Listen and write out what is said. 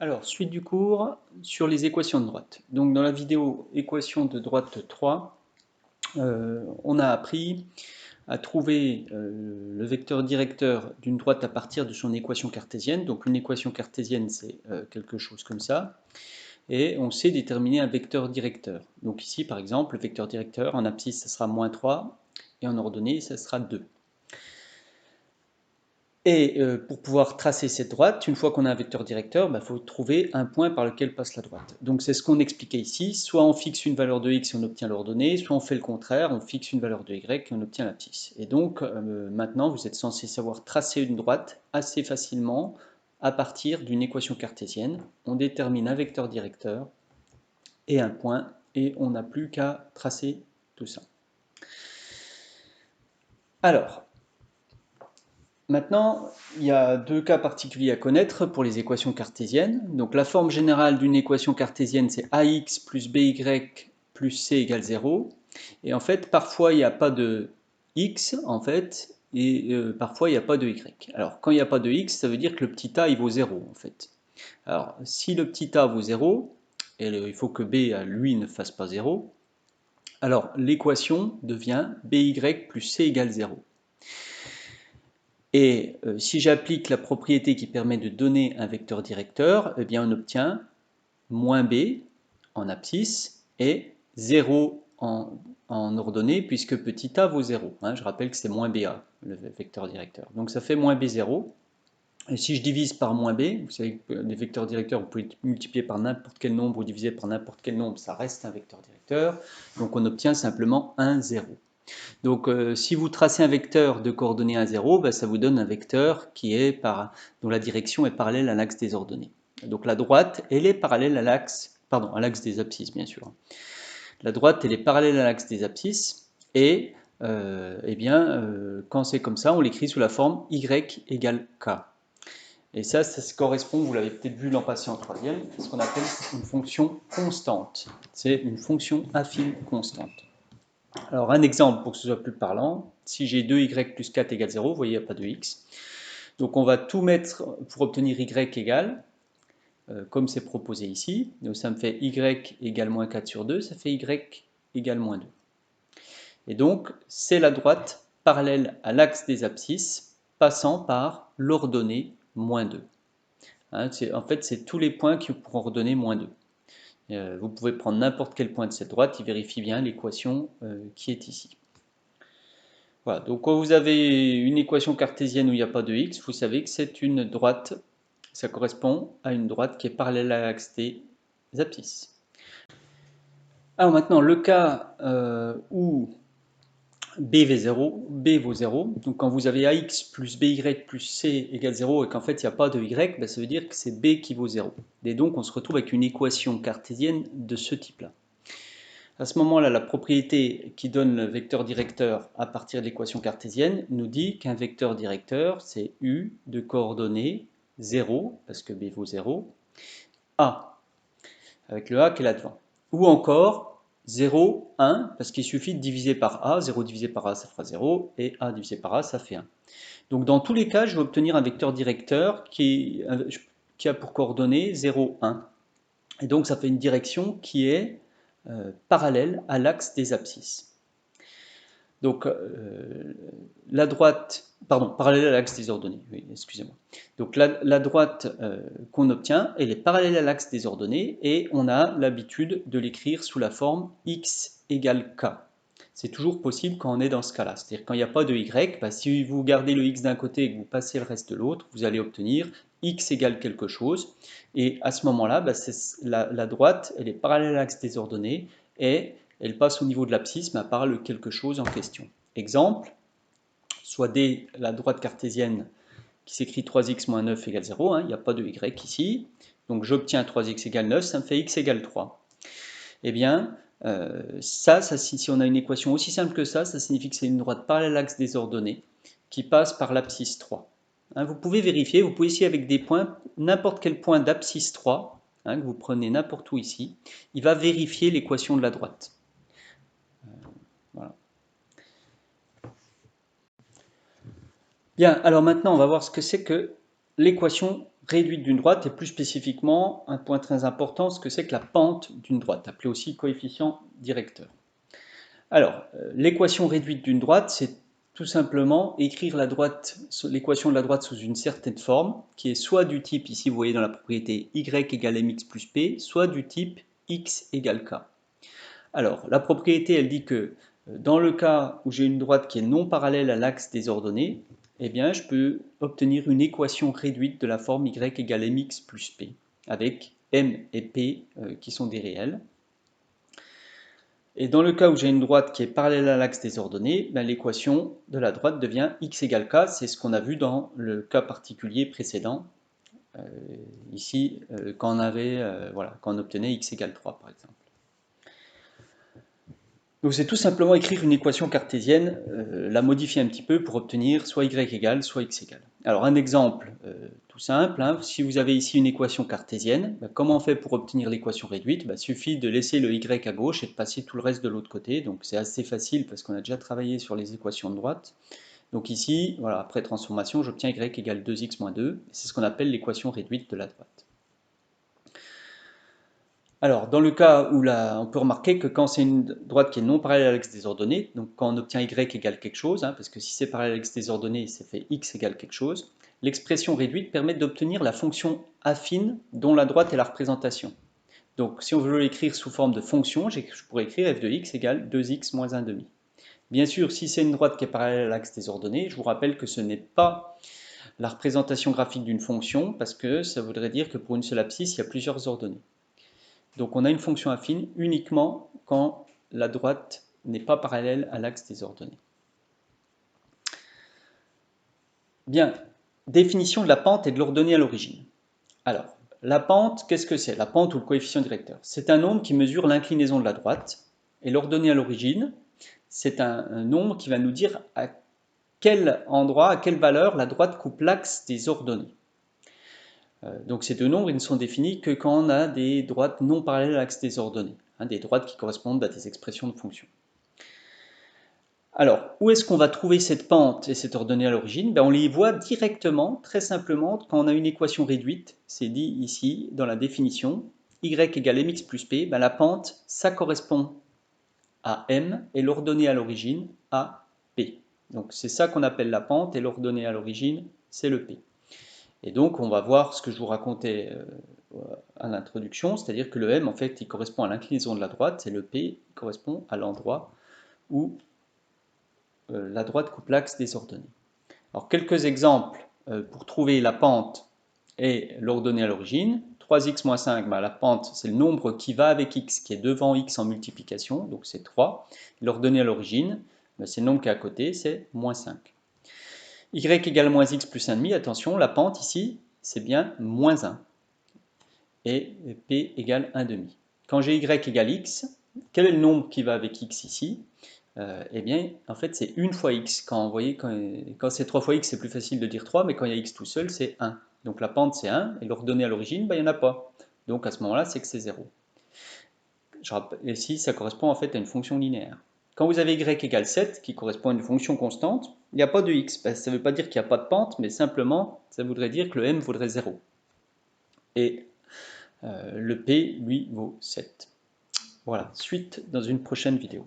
Alors, suite du cours sur les équations de droite. Donc, dans la vidéo équation de droite 3, on a appris à trouver le vecteur directeur d'une droite à partir de son équation cartésienne. Donc, une équation cartésienne, c'est quelque chose comme ça. Et on sait déterminer un vecteur directeur. Donc ici, par exemple, le vecteur directeur en abscisse, ça sera -3, et en ordonnée, ça sera 2. Et pour pouvoir tracer cette droite, une fois qu'on a un vecteur directeur, il faut trouver un point par lequel passe la droite. Donc c'est ce qu'on expliquait ici, soit on fixe une valeur de x et on obtient l'ordonnée, soit on fait le contraire, on fixe une valeur de y et on obtient l'abscisse. Et donc maintenant vous êtes censé savoir tracer une droite assez facilement à partir d'une équation cartésienne. On détermine un vecteur directeur et un point, et on n'a plus qu'à tracer tout ça. Alors, maintenant, il y a deux cas particuliers à connaître pour les équations cartésiennes. Donc la forme générale d'une équation cartésienne, c'est ax plus by plus c égale 0. Et en fait, parfois, il n'y a pas de x, en fait, et parfois, il n'y a pas de y. Alors, quand il n'y a pas de x, ça veut dire que le petit a, il vaut 0, en fait. Alors, si le petit a vaut 0, et il faut que b, lui, ne fasse pas 0, alors l'équation devient by plus c égale 0. Et si j'applique la propriété qui permet de donner un vecteur directeur, eh bien on obtient moins b en abscisse et 0 en ordonnée, puisque petit a vaut 0. Je rappelle que c'est moins ba, le vecteur directeur. Donc ça fait moins b0. Et si je divise par moins b, vous savez que les vecteurs directeurs, vous pouvez multiplier par n'importe quel nombre ou diviser par n'importe quel nombre, ça reste un vecteur directeur. Donc on obtient simplement un 0. Donc si vous tracez un vecteur de coordonnées 1, 0, ça vous donne un vecteur dont la direction est parallèle à l'axe des ordonnées. Donc la droite, elle est parallèle à l'axe des abscisses, bien sûr. La droite, elle est parallèle à l'axe des abscisses, et quand c'est comme ça, on l'écrit sous la forme y égale k. Et ça correspond, vous l'avez peut-être vu l'an passé en troisième, à ce qu'on appelle une fonction constante. C'est une fonction affine constante. Alors un exemple pour que ce soit plus parlant, si j'ai 2y plus 4 égale 0, vous voyez il n'y a pas de x. Donc on va tout mettre pour obtenir y égale, comme c'est proposé ici. Donc ça me fait y égale moins 4 sur 2, ça fait y égale moins 2. Et donc c'est la droite parallèle à l'axe des abscisses, passant par l'ordonnée moins 2. En fait, c'est tous les points qui pourront redonner moins 2. Vous pouvez prendre n'importe quel point de cette droite, il vérifie bien l'équation qui est ici. Voilà, donc quand vous avez une équation cartésienne où il n'y a pas de x, vous savez que c'est une droite, ça correspond à une droite qui est parallèle à l'axe des abscisses. Alors maintenant, le cas où b vaut 0, donc quand vous avez ax plus by plus c égale 0 et qu'en fait il n'y a pas de y, ça veut dire que c'est b qui vaut 0. Et donc on se retrouve avec une équation cartésienne de ce type-là. À ce moment-là, la propriété qui donne le vecteur directeur à partir de l'équation cartésienne nous dit qu'un vecteur directeur, c'est u de coordonnées 0, parce que b vaut 0, a, avec le a qui est là devant. Ou encore 0, 1, parce qu'il suffit de diviser par a, 0 divisé par a, ça fera 0, et a divisé par a, ça fait 1. Donc dans tous les cas, je vais obtenir un vecteur directeur qui a pour coordonnées 0, 1. Et donc ça fait une direction qui est parallèle à l'axe des abscisses. Donc la droite, pardon, parallèle à l'axe des ordonnées, oui, excusez-moi. Donc la droite qu'on obtient, elle est parallèle à l'axe des ordonnées, et on a l'habitude de l'écrire sous la forme x égale k. C'est toujours possible quand on est dans ce cas-là, c'est-à-dire quand il n'y a pas de y, si vous gardez le x d'un côté et que vous passez le reste de l'autre, vous allez obtenir x égale quelque chose, et à ce moment-là, la droite, elle est parallèle à l'axe des ordonnées, et elle passe au niveau de l'abscisse, mais elle parle de quelque chose en question. Exemple, soit D, la droite cartésienne qui s'écrit 3x moins 9 égale 0, il n'y a pas de y ici, donc j'obtiens 3x égale 9, ça me fait x égale 3. Eh bien, si on a une équation aussi simple que ça signifie que c'est une droite parallèle à l'axe des ordonnées qui passe par l'abscisse 3. Vous pouvez vérifier, vous pouvez essayer avec des points, n'importe quel point d'abscisse 3, que vous prenez n'importe où ici, il va vérifier l'équation de la droite. Voilà. Bien, alors maintenant on va voir ce que c'est que l'équation réduite d'une droite et plus spécifiquement un point très important, ce que c'est que la pente d'une droite, appelée aussi coefficient directeur. Alors, l'équation réduite d'une droite, c'est tout simplement écrire l'équation de la droite sous une certaine forme, qui est soit du type, ici vous voyez dans la propriété y égale mx plus p, soit du type x égale k. Alors, la propriété, elle dit que dans le cas où j'ai une droite qui est non parallèle à l'axe des ordonnées, eh bien, je peux obtenir une équation réduite de la forme y égale mx plus p, avec m et p qui sont des réels. Et dans le cas où j'ai une droite qui est parallèle à l'axe des ordonnées, ben, l'équation de la droite devient x égale k, c'est ce qu'on a vu dans le cas particulier précédent, ici, quand on obtenait x égale 3 par exemple. Donc c'est tout simplement écrire une équation cartésienne, la modifier un petit peu pour obtenir soit y égale, soit x égale. Alors un exemple tout simple, hein, si vous avez ici une équation cartésienne, comment on fait pour obtenir l'équation réduite? Il suffit de laisser le y à gauche et de passer tout le reste de l'autre côté. Donc c'est assez facile parce qu'on a déjà travaillé sur les équations de droite. Donc ici, voilà, après transformation, j'obtiens y égale 2x moins 2. C'est ce qu'on appelle l'équation réduite de la droite. Alors, dans le cas où on peut remarquer que quand c'est une droite qui est non parallèle à l'axe des ordonnées, donc quand on obtient y égale quelque chose, hein, parce que si c'est parallèle à l'axe des ordonnées, ça fait x égale quelque chose, l'expression réduite permet d'obtenir la fonction affine dont la droite est la représentation. Donc, si on veut l'écrire sous forme de fonction, je pourrais écrire f de x égale 2x moins 1 demi. Bien sûr, si c'est une droite qui est parallèle à l'axe des ordonnées, je vous rappelle que ce n'est pas la représentation graphique d'une fonction, parce que ça voudrait dire que pour une seule abscisse, il y a plusieurs ordonnées. Donc on a une fonction affine uniquement quand la droite n'est pas parallèle à l'axe des ordonnées. Bien, définition de la pente et de l'ordonnée à l'origine. Alors, la pente, qu'est-ce que c'est? La pente ou le coefficient directeur. C'est un nombre qui mesure l'inclinaison de la droite, et l'ordonnée à l'origine, c'est un nombre qui va nous dire à quel endroit, à quelle valeur la droite coupe l'axe des ordonnées. Donc ces deux nombres, ils ne sont définis que quand on a des droites non parallèles à l'axe des ordonnées, hein, des droites qui correspondent à des expressions de fonctions. Alors, où est-ce qu'on va trouver cette pente et cette ordonnée à l'origine? On les voit directement, très simplement, quand on a une équation réduite, c'est dit ici dans la définition, y égale mx plus p, la pente, ça correspond à m et l'ordonnée à l'origine à p. Donc c'est ça qu'on appelle la pente et l'ordonnée à l'origine, c'est le p. Et donc, on va voir ce que je vous racontais à l'introduction, c'est-à-dire que le m, en fait, il correspond à l'inclinaison de la droite, et le p correspond à l'endroit où la droite coupe l'axe des ordonnées. Alors, quelques exemples pour trouver la pente et l'ordonnée à l'origine. 3x moins 5, la pente, c'est le nombre qui va avec x, qui est devant x en multiplication, donc c'est 3. L'ordonnée à l'origine, c'est le nombre qui est à côté, c'est moins 5. Y égale moins x plus 1,5, attention, la pente ici, c'est bien moins 1. Et p égale 1,5. Quand j'ai y égale x, quel est le nombre qui va avec x ici? Eh bien, en fait, c'est 1 fois x. Quand, vous voyez, quand c'est 3 fois x, c'est plus facile de dire 3, mais quand il y a x tout seul, c'est 1. Donc la pente, c'est 1, et l'ordonnée à l'origine, il n'y en a pas. Donc à ce moment-là, c'est que c'est 0. Et ici, ça correspond en fait à une fonction linéaire. Quand vous avez y égale 7, qui correspond à une fonction constante, il n'y a pas de x. Ça ne veut pas dire qu'il n'y a pas de pente, mais simplement, ça voudrait dire que le m vaudrait 0. Et le p, lui, vaut 7. Voilà, suite dans une prochaine vidéo.